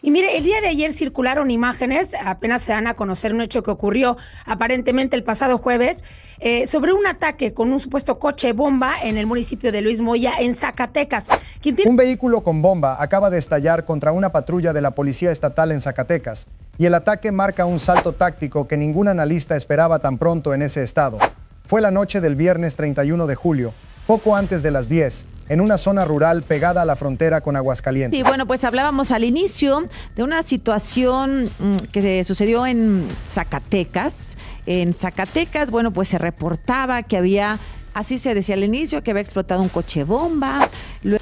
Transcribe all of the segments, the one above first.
Y mire, el día de ayer circularon imágenes, apenas se dan a conocer un hecho que ocurrió aparentemente el pasado jueves, sobre un ataque con un supuesto coche bomba en el municipio de Luis Moya, en Zacatecas. Un vehículo con bomba acaba de estallar contra una patrulla de la Policía Estatal en Zacatecas, y el ataque marca un salto táctico que ningún analista esperaba tan pronto en ese estado. Fue la noche del viernes 31 de julio, poco antes de las 10, en una zona rural pegada a la frontera con Aguascalientes. Y bueno, pues hablábamos al inicio de una situación que sucedió en Zacatecas. En Zacatecas, bueno, pues se reportaba que había, así se decía al inicio, que había explotado un coche bomba.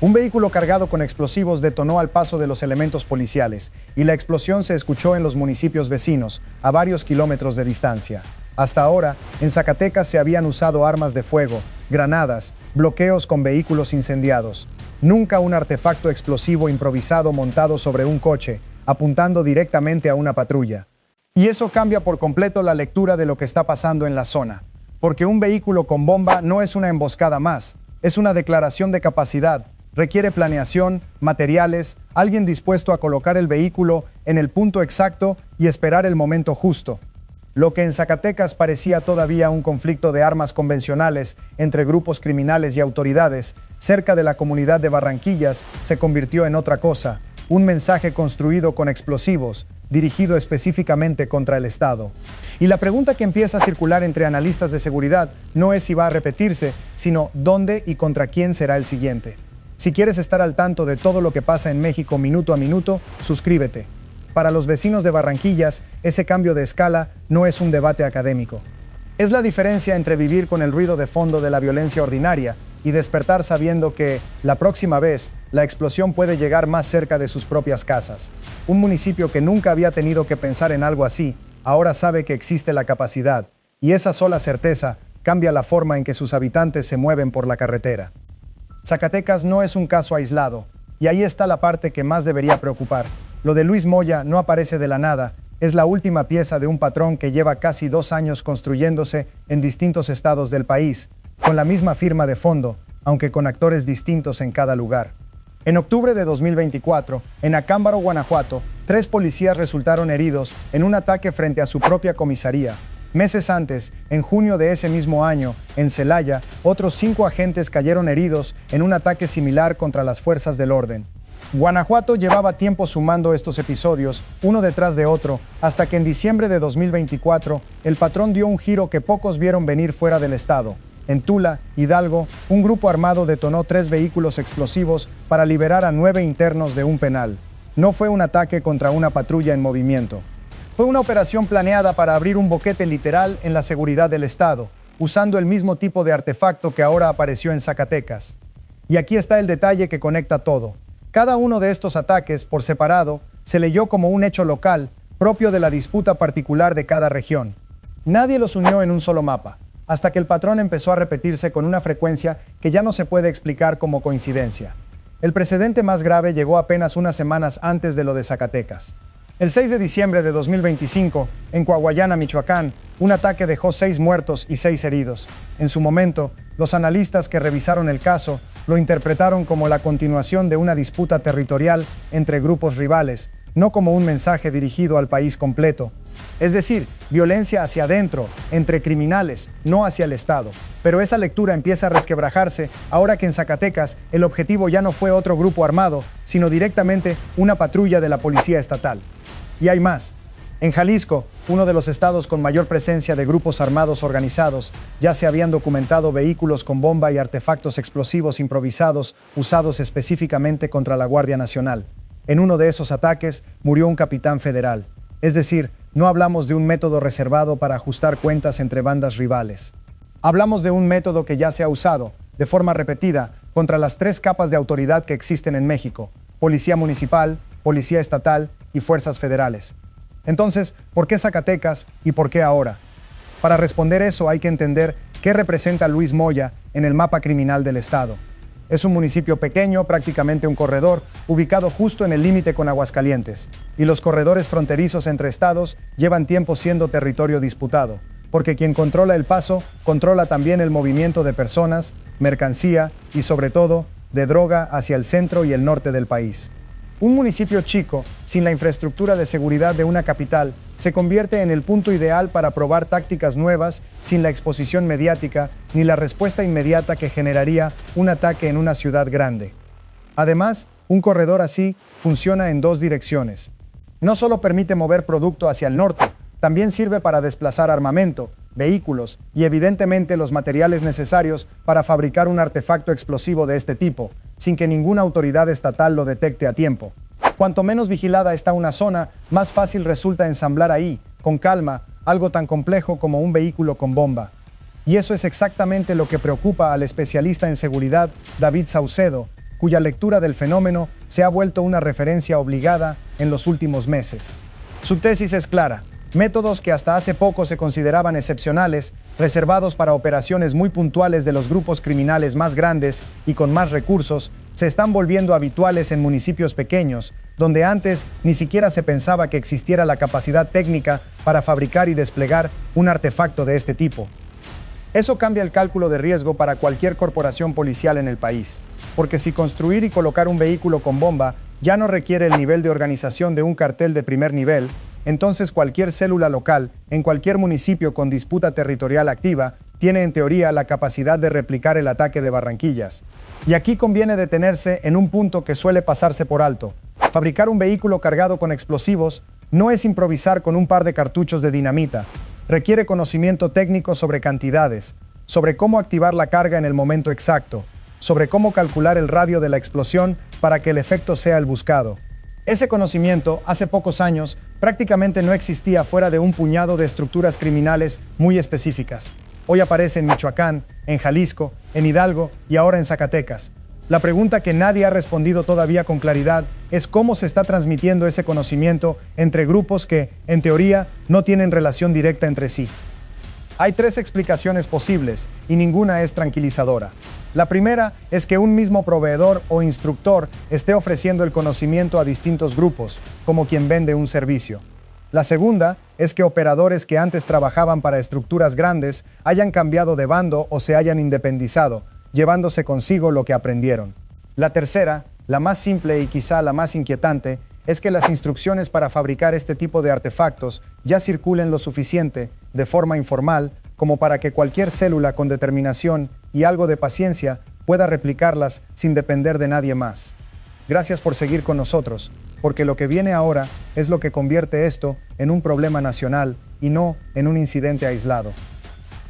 Un vehículo cargado con explosivos detonó al paso de los elementos policiales, y la explosión se escuchó en los municipios vecinos, a varios kilómetros de distancia. Hasta ahora, en Zacatecas se habían usado armas de fuego, granadas, bloqueos con vehículos incendiados. Nunca un artefacto explosivo improvisado montado sobre un coche, apuntando directamente a una patrulla. Y eso cambia por completo la lectura de lo que está pasando en la zona. Porque un vehículo con bomba no es una emboscada más, es una declaración de capacidad. Requiere planeación, materiales, alguien dispuesto a colocar el vehículo en el punto exacto y esperar el momento justo. Lo que en Zacatecas parecía todavía un conflicto de armas convencionales entre grupos criminales y autoridades, cerca de la comunidad de Barranquillas se convirtió en otra cosa, un mensaje construido con explosivos, dirigido específicamente contra el Estado. Y la pregunta que empieza a circular entre analistas de seguridad no es si va a repetirse, sino dónde y contra quién será el siguiente. Si quieres estar al tanto de todo lo que pasa en México minuto a minuto, suscríbete. Para los vecinos de Barranquillas, ese cambio de escala no es un debate académico. Es la diferencia entre vivir con el ruido de fondo de la violencia ordinaria y despertar sabiendo que, la próxima vez, la explosión puede llegar más cerca de sus propias casas. Un municipio que nunca había tenido que pensar en algo así, ahora sabe que existe la capacidad, y esa sola certeza cambia la forma en que sus habitantes se mueven por la carretera. Zacatecas no es un caso aislado, y ahí está la parte que más debería preocupar. Lo de Luis Moya no aparece de la nada, es la última pieza de un patrón que lleva casi 2 años construyéndose en distintos estados del país, con la misma firma de fondo, aunque con actores distintos en cada lugar. En octubre de 2024, en Acámbaro, Guanajuato, 3 policías resultaron heridos en un ataque frente a su propia comisaría. Meses antes, en junio de ese mismo año, en Celaya, otros 5 agentes cayeron heridos en un ataque similar contra las fuerzas del orden. Guanajuato llevaba tiempo sumando estos episodios, uno detrás de otro, hasta que en diciembre de 2024, el patrón dio un giro que pocos vieron venir fuera del estado. En Tula, Hidalgo, un grupo armado detonó 3 vehículos explosivos para liberar a 9 internos de un penal. No fue un ataque contra una patrulla en movimiento. Fue una operación planeada para abrir un boquete literal en la seguridad del estado, usando el mismo tipo de artefacto que ahora apareció en Zacatecas. Y aquí está el detalle que conecta todo. Cada uno de estos ataques, por separado, se leyó como un hecho local, propio de la disputa particular de cada región. Nadie los unió en un solo mapa, hasta que el patrón empezó a repetirse con una frecuencia que ya no se puede explicar como coincidencia. El precedente más grave llegó apenas unas semanas antes de lo de Zacatecas. El 6 de diciembre de 2025, en Coahuayana, Michoacán, un ataque dejó 6 muertos y 6 heridos. En su momento, los analistas que revisaron el caso lo interpretaron como la continuación de una disputa territorial entre grupos rivales, no como un mensaje dirigido al país completo. Es decir, violencia hacia adentro, entre criminales, no hacia el Estado. Pero esa lectura empieza a resquebrajarse ahora que en Zacatecas el objetivo ya no fue otro grupo armado, sino directamente una patrulla de la Policía Estatal. Y hay más. En Jalisco, uno de los estados con mayor presencia de grupos armados organizados, ya se habían documentado vehículos con bomba y artefactos explosivos improvisados usados específicamente contra la Guardia Nacional. En uno de esos ataques murió un capitán federal. Es decir, no hablamos de un método reservado para ajustar cuentas entre bandas rivales. Hablamos de un método que ya se ha usado, de forma repetida, contra las 3 capas de autoridad que existen en México: Policía Municipal, Policía Estatal y Fuerzas Federales. Entonces, ¿por qué Zacatecas y por qué ahora? Para responder eso hay que entender qué representa Luis Moya en el mapa criminal del estado. Es un municipio pequeño, prácticamente un corredor, ubicado justo en el límite con Aguascalientes. Y los corredores fronterizos entre estados llevan tiempo siendo territorio disputado, porque quien controla el paso, controla también el movimiento de personas, mercancía y sobre todo, de droga hacia el centro y el norte del país. Un municipio chico, sin la infraestructura de seguridad de una capital, se convierte en el punto ideal para probar tácticas nuevas sin la exposición mediática ni la respuesta inmediata que generaría un ataque en una ciudad grande. Además, un corredor así funciona en dos direcciones. No solo permite mover producto hacia el norte, también sirve para desplazar armamento, vehículos y evidentemente los materiales necesarios para fabricar un artefacto explosivo de este tipo, sin que ninguna autoridad estatal lo detecte a tiempo. Cuanto menos vigilada está una zona, más fácil resulta ensamblar ahí, con calma, algo tan complejo como un vehículo con bomba. Y eso es exactamente lo que preocupa al especialista en seguridad David Saucedo, cuya lectura del fenómeno se ha vuelto una referencia obligada en los últimos meses. Su tesis es clara: métodos que hasta hace poco se consideraban excepcionales, reservados para operaciones muy puntuales de los grupos criminales más grandes y con más recursos, se están volviendo habituales en municipios pequeños, donde antes ni siquiera se pensaba que existiera la capacidad técnica para fabricar y desplegar un artefacto de este tipo. Eso cambia el cálculo de riesgo para cualquier corporación policial en el país, porque si construir y colocar un vehículo con bomba ya no requiere el nivel de organización de un cartel de primer nivel, entonces cualquier célula local, en cualquier municipio con disputa territorial activa, tiene en teoría la capacidad de replicar el ataque de Barranquillas. Y aquí conviene detenerse en un punto que suele pasarse por alto. Fabricar un vehículo cargado con explosivos no es improvisar con un par de cartuchos de dinamita. Requiere conocimiento técnico sobre cantidades, sobre cómo activar la carga en el momento exacto, sobre cómo calcular el radio de la explosión para que el efecto sea el buscado. Ese conocimiento, hace pocos años, prácticamente no existía fuera de un puñado de estructuras criminales muy específicas. Hoy aparece en Michoacán, en Jalisco, en Hidalgo y ahora en Zacatecas. La pregunta que nadie ha respondido todavía con claridad es cómo se está transmitiendo ese conocimiento entre grupos que, en teoría, no tienen relación directa entre sí. Hay tres explicaciones posibles y ninguna es tranquilizadora. La primera es que un mismo proveedor o instructor esté ofreciendo el conocimiento a distintos grupos, como quien vende un servicio. La segunda es que operadores que antes trabajaban para estructuras grandes hayan cambiado de bando o se hayan independizado, llevándose consigo lo que aprendieron. La tercera, la más simple y quizá la más inquietante, es que las instrucciones para fabricar este tipo de artefactos ya circulen lo suficiente, de forma informal, como para que cualquier célula con determinación y algo de paciencia pueda replicarlas sin depender de nadie más. Gracias por seguir con nosotros, porque lo que viene ahora es lo que convierte esto en un problema nacional y no en un incidente aislado.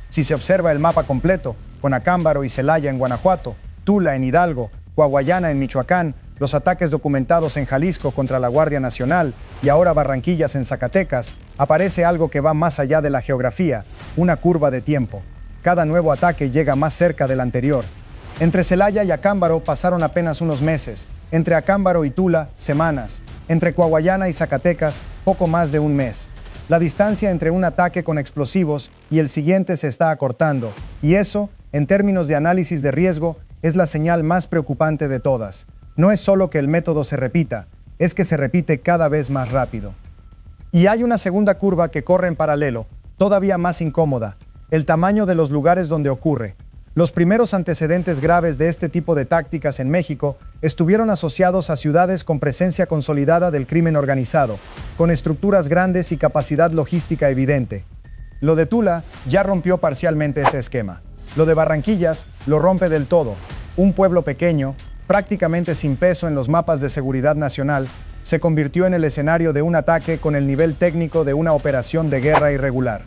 Si se observa el mapa completo, con Acámbaro y Celaya en Guanajuato, Tula en Hidalgo, Coahuayana en Michoacán, los ataques documentados en Jalisco contra la Guardia Nacional y ahora Barranquillas en Zacatecas, aparece algo que va más allá de la geografía, una curva de tiempo. Cada nuevo ataque llega más cerca del anterior. Entre Celaya y Acámbaro pasaron apenas unos meses, entre Acámbaro y Tula, semanas, entre Coahuayana y Zacatecas, poco más de un mes. La distancia entre un ataque con explosivos y el siguiente se está acortando, y eso, en términos de análisis de riesgo, es la señal más preocupante de todas. No es solo que el método se repita, es que se repite cada vez más rápido. Y hay una segunda curva que corre en paralelo, todavía más incómoda, el tamaño de los lugares donde ocurre. Los primeros antecedentes graves de este tipo de tácticas en México estuvieron asociados a ciudades con presencia consolidada del crimen organizado, con estructuras grandes y capacidad logística evidente. Lo de Tula ya rompió parcialmente ese esquema. Lo de Barranquillas lo rompe del todo. Un pueblo pequeño, prácticamente sin peso en los mapas de seguridad nacional, se convirtió en el escenario de un ataque con el nivel técnico de una operación de guerra irregular.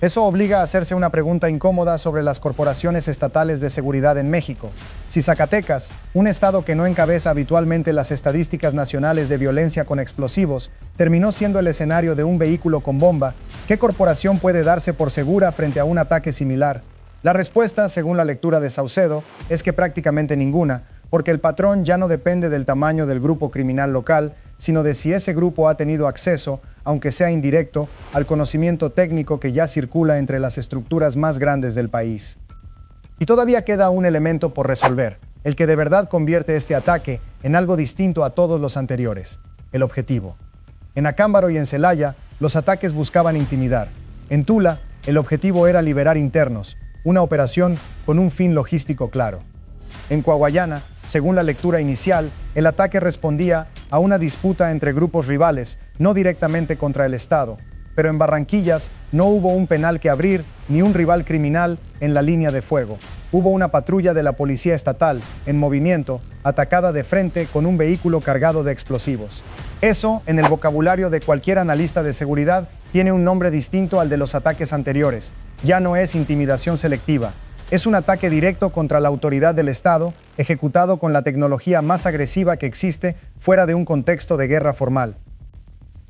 Eso obliga a hacerse una pregunta incómoda sobre las corporaciones estatales de seguridad en México. Si Zacatecas, un estado que no encabeza habitualmente las estadísticas nacionales de violencia con explosivos, terminó siendo el escenario de un vehículo con bomba, ¿qué corporación puede darse por segura frente a un ataque similar? La respuesta, según la lectura de Saucedo, es que prácticamente ninguna, porque el patrón ya no depende del tamaño del grupo criminal local, sino de si ese grupo ha tenido acceso, aunque sea indirecto, al conocimiento técnico que ya circula entre las estructuras más grandes del país. Y todavía queda un elemento por resolver, el que de verdad convierte este ataque en algo distinto a todos los anteriores: el objetivo. En Acámbaro y en Celaya, los ataques buscaban intimidar. En Tula, el objetivo era liberar internos, una operación con un fin logístico claro. En Coahuayana, según la lectura inicial, el ataque respondía a una disputa entre grupos rivales, no directamente contra el Estado. Pero en Barranquillas no hubo un penal que abrir ni un rival criminal en la línea de fuego. Hubo una patrulla de la policía estatal en movimiento, atacada de frente con un vehículo cargado de explosivos. Eso, en el vocabulario de cualquier analista de seguridad, tiene un nombre distinto al de los ataques anteriores. Ya no es intimidación selectiva. Es un ataque directo contra la autoridad del Estado, ejecutado con la tecnología más agresiva que existe fuera de un contexto de guerra formal.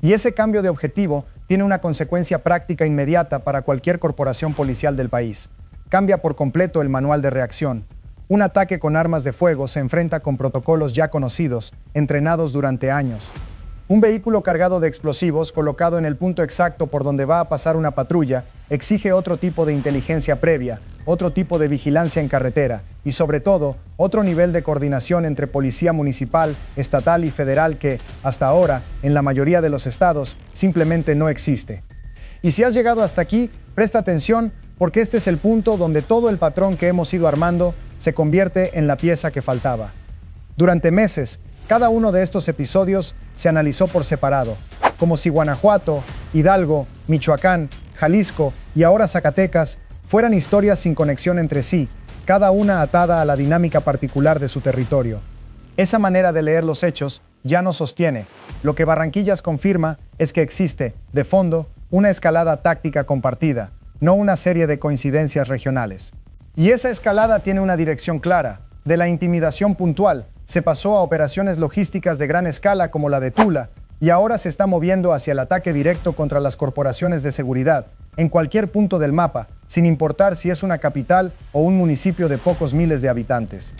Y ese cambio de objetivo tiene una consecuencia práctica inmediata para cualquier corporación policial del país. Cambia por completo el manual de reacción. Un ataque con armas de fuego se enfrenta con protocolos ya conocidos, entrenados durante años. Un vehículo cargado de explosivos, colocado en el punto exacto por donde va a pasar una patrulla, exige otro tipo de inteligencia previa, otro tipo de vigilancia en carretera y, sobre todo, otro nivel de coordinación entre policía municipal, estatal y federal que, hasta ahora, en la mayoría de los estados, simplemente no existe. Y si has llegado hasta aquí, presta atención porque este es el punto donde todo el patrón que hemos ido armando se convierte en la pieza que faltaba. Durante meses, cada uno de estos episodios se analizó por separado, como si Guanajuato, Hidalgo, Michoacán, Jalisco y ahora Zacatecas fueran historias sin conexión entre sí, cada una atada a la dinámica particular de su territorio. Esa manera de leer los hechos ya no sostiene. Lo que Barranquillas confirma es que existe, de fondo, una escalada táctica compartida, no una serie de coincidencias regionales. Y esa escalada tiene una dirección clara. De la intimidación puntual, se pasó a operaciones logísticas de gran escala como la de Tula, y ahora se está moviendo hacia el ataque directo contra las corporaciones de seguridad, en cualquier punto del mapa, sin importar si es una capital o un municipio de pocos miles de habitantes.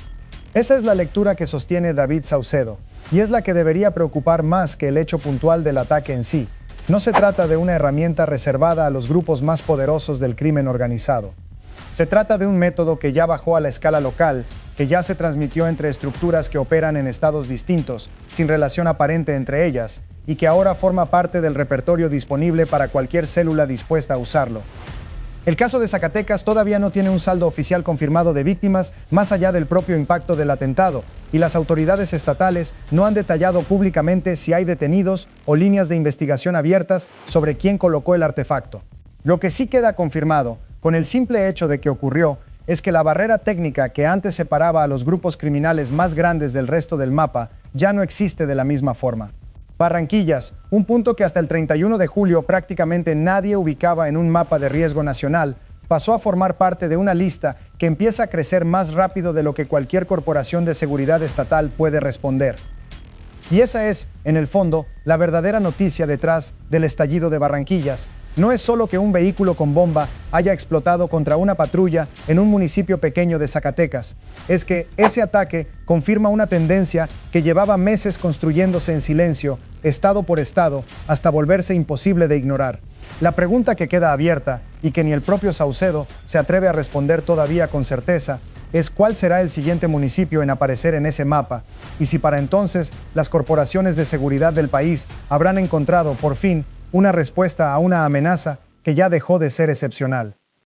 Esa es la lectura que sostiene David Saucedo, y es la que debería preocupar más que el hecho puntual del ataque en sí. No se trata de una herramienta reservada a los grupos más poderosos del crimen organizado. Se trata de un método que ya bajó a la escala local, que ya se transmitió entre estructuras que operan en estados distintos, sin relación aparente entre ellas, y que ahora forma parte del repertorio disponible para cualquier célula dispuesta a usarlo. El caso de Zacatecas todavía no tiene un saldo oficial confirmado de víctimas más allá del propio impacto del atentado, y las autoridades estatales no han detallado públicamente si hay detenidos o líneas de investigación abiertas sobre quién colocó el artefacto. Lo que sí queda confirmado, con el simple hecho de que ocurrió, es que la barrera técnica que antes separaba a los grupos criminales más grandes del resto del mapa ya no existe de la misma forma. Barranquillas, un punto que hasta el 31 de julio prácticamente nadie ubicaba en un mapa de riesgo nacional, pasó a formar parte de una lista que empieza a crecer más rápido de lo que cualquier corporación de seguridad estatal puede responder. Y esa es, en el fondo, la verdadera noticia detrás del estallido de Barranquillas. No es solo que un vehículo con bomba haya explotado contra una patrulla en un municipio pequeño de Zacatecas. Es que ese ataque confirma una tendencia que llevaba meses construyéndose en silencio, estado por estado, hasta volverse imposible de ignorar. La pregunta que queda abierta, y que ni el propio Saucedo se atreve a responder todavía con certeza, es cuál será el siguiente municipio en aparecer en ese mapa, y si para entonces las corporaciones de seguridad del país habrán encontrado, por fin, una respuesta a una amenaza que ya dejó de ser excepcional.